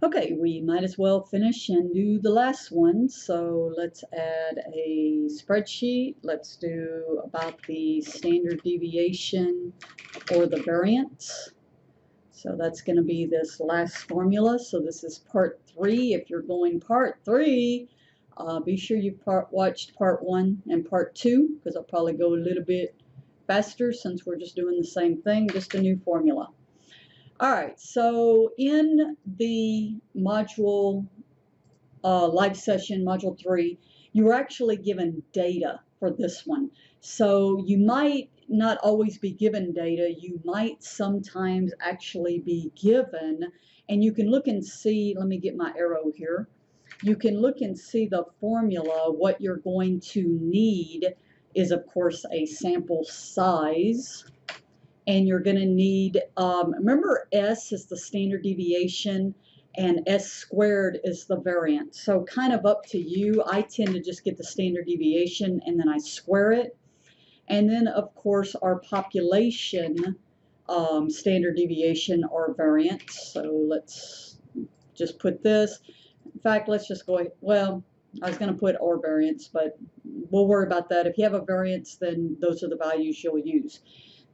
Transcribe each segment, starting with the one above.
Okay, we might as well finish and do the last one. So let's add a spreadsheet. Let's do about the standard deviation or the variance. So that's going to be this last formula. So this is part 3. If you're going part 3, be sure you watched part 1 and part 2, because I'll probably go a little bit faster since we're just doing the same thing, just a new formula. All right, so in the module live session, module 3, you were actually given data for this one. So you might not always be given data. You might sometimes actually be given, and you can look and see, let me get my arrow here. You can look and see the formula. What you're going to need is, of course, a sample size. And you're going to need, remember S is the standard deviation and S squared is the variance. So kind of up to you. I tend to just get the standard deviation and then I square it. And then, of course, our population standard deviation or variance. So let's just put this. In fact, let's just go, well, I was going to put or variance, but we'll worry about that. If you have a variance, then those are the values you'll use.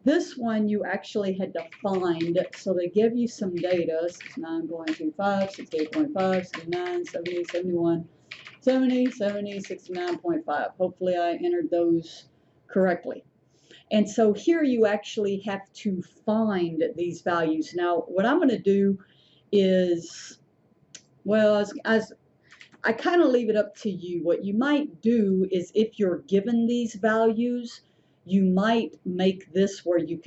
This one you actually had to find, so they give you some data, 69.25, 68.5, 69, 70, 71, 70, 70, 69.5. Hopefully I entered those correctly. And so here you actually have to find these values. Now what I'm going to do is, well, as I kind of leave it up to you. What you might do is if you're given these values, you might make this where you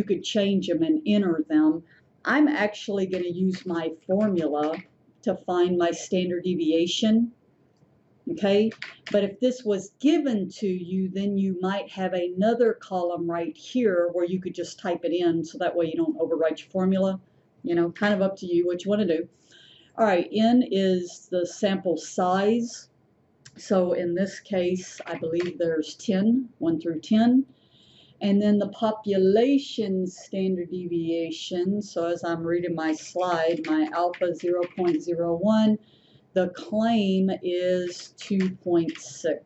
could change them and enter them. I'm actually going to use my formula to find my standard deviation. Okay, but if this was given to you, then you might have another column right here where you could just type it in, so that way you don't overwrite your formula. You know, kind of up to you what you want to do. All right, N is the sample size. So in this case, I believe there's 10, 1 through 10. And then the population standard deviation. So as I'm reading my slide, my alpha 0.01, the claim is 2.6.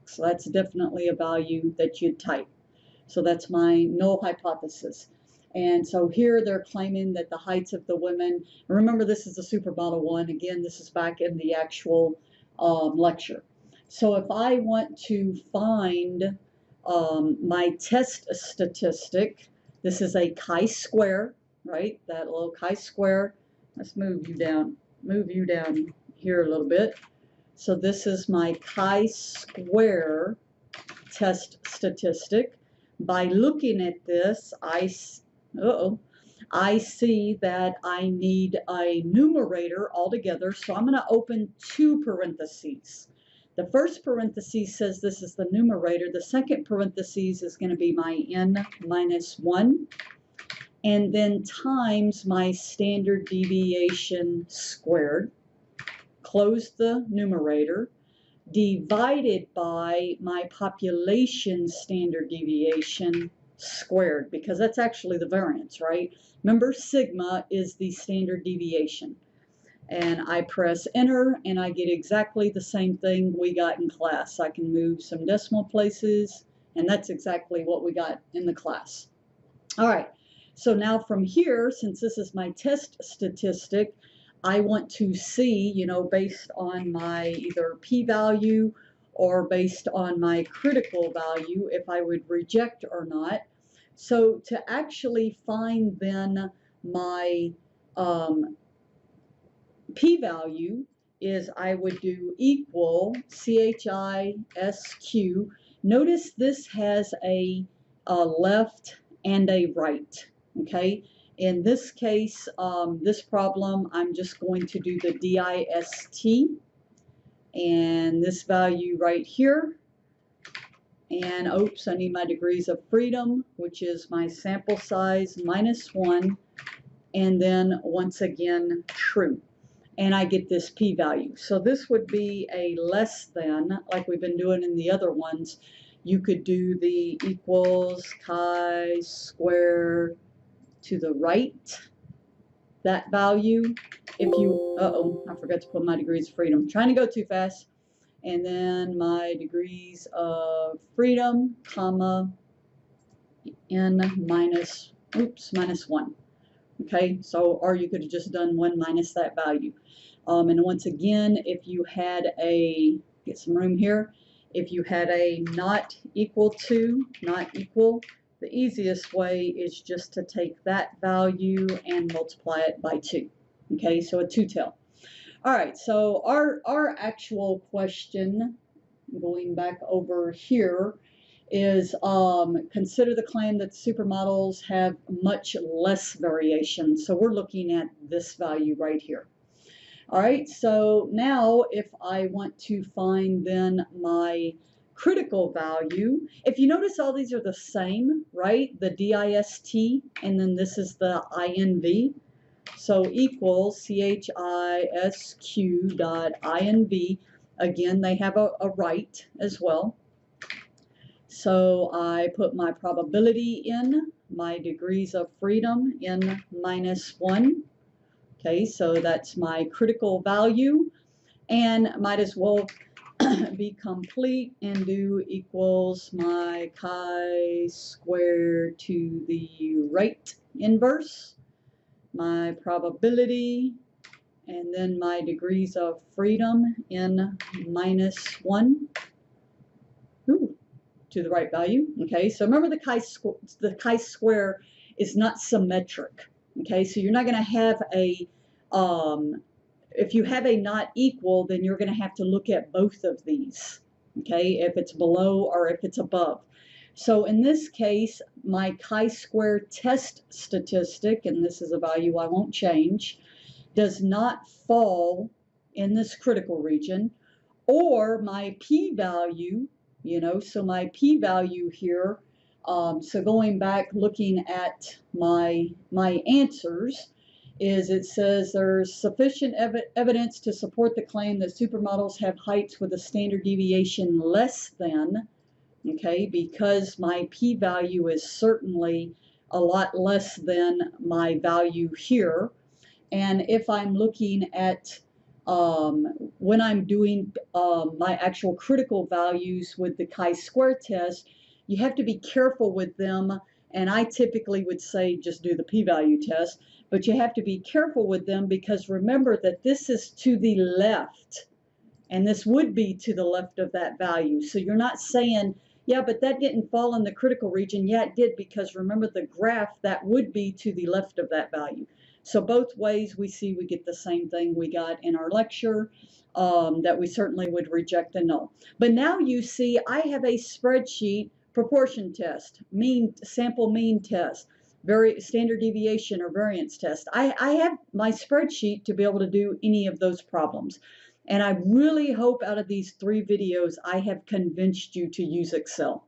So that's definitely a value that you'd type. So that's my null hypothesis. And so here they're claiming that the heights of the women, remember this is the supermodel one, again this is back in the actual lecture. So if I want to find my test statistic, this is a chi-square, right? That little chi-square. Let's move you down here a little bit. So this is my chi-square test statistic. By looking at this, I see that I need a numerator altogether, so I'm going to open 2 parentheses. The first parenthesis says this is the numerator. The second parenthesis is going to be my n minus 1, and then times my standard deviation squared. Close the numerator, divided by my population standard deviation squared, because that's actually the variance, right? Remember, sigma is the standard deviation. And I press enter and I get exactly the same thing we got in class. I can move some decimal places, and that's exactly what we got in the class. All right, so now from here, since this is my test statistic, I want to see, you know, based on my either p-value or based on my critical value, if I would reject or not. So to actually find then my p-value is I would do equal CHISQ. Notice this has a left and a right, okay? In this case, this problem, I'm just going to do the DIST, and this value right here, and oops, I need my degrees of freedom, which is my sample size minus 1, and then once again true. And I get this p-value. So this would be a less than, like we've been doing in the other ones. You could do the equals chi-square to the right, that value. If you, I forgot to put my degrees of freedom. I'm trying to go too fast. And then my degrees of freedom, comma, n minus, minus 1. Okay, so, or you could have just done 1 minus that value. And once again, if you had a, get some room here, if you had a not equal to, not equal, the easiest way is just to take that value and multiply it by 2. Okay, so a 2-tail. All right, so our actual question, going back over here, is consider the claim that supermodels have much less variation. So we're looking at this value right here. All right, so now if I want to find then my critical value, if you notice all these are the same, right? The DIST, and then this is the INV. So equals CHISQ dot INV. Again, they have a right as well. So I put my probability in, my degrees of freedom in minus 1. Okay, so that's my critical value, and might as well be complete and do equals my chi-square to the right inverse, my probability, and then my degrees of freedom in minus 1. Ooh, to the right value. Okay, so remember the chi-square is not symmetric. Okay, so you're not going to have a, if you have a not equal, then you're going to have to look at both of these. Okay, if it's below or if it's above. So in this case, my chi-square test statistic, and this is a value I won't change, does not fall in this critical region, or my p-value, you know, so my p-value here, so going back looking at my answers, is it says there's sufficient evidence to support the claim that supermodels have heights with a standard deviation less than, okay, because my p-value is certainly a lot less than my value here. And if I'm looking at when I'm doing my actual critical values with the chi-square test, you have to be careful with them. And I typically would say just do the p-value test, but you have to be careful with them because remember that this is to the left, and this would be to the left of that value. So you're not saying, yeah, but that didn't fall in the critical region. Yeah, it did, because remember the graph, that would be to the left of that value. So both ways we see we get the same thing we got in our lecture, that we certainly would reject the null. But now you see I have a spreadsheet proportion test, mean sample mean test, standard deviation or variance test. I have my spreadsheet to be able to do any of those problems. And I really hope out of these 3 videos I have convinced you to use Excel.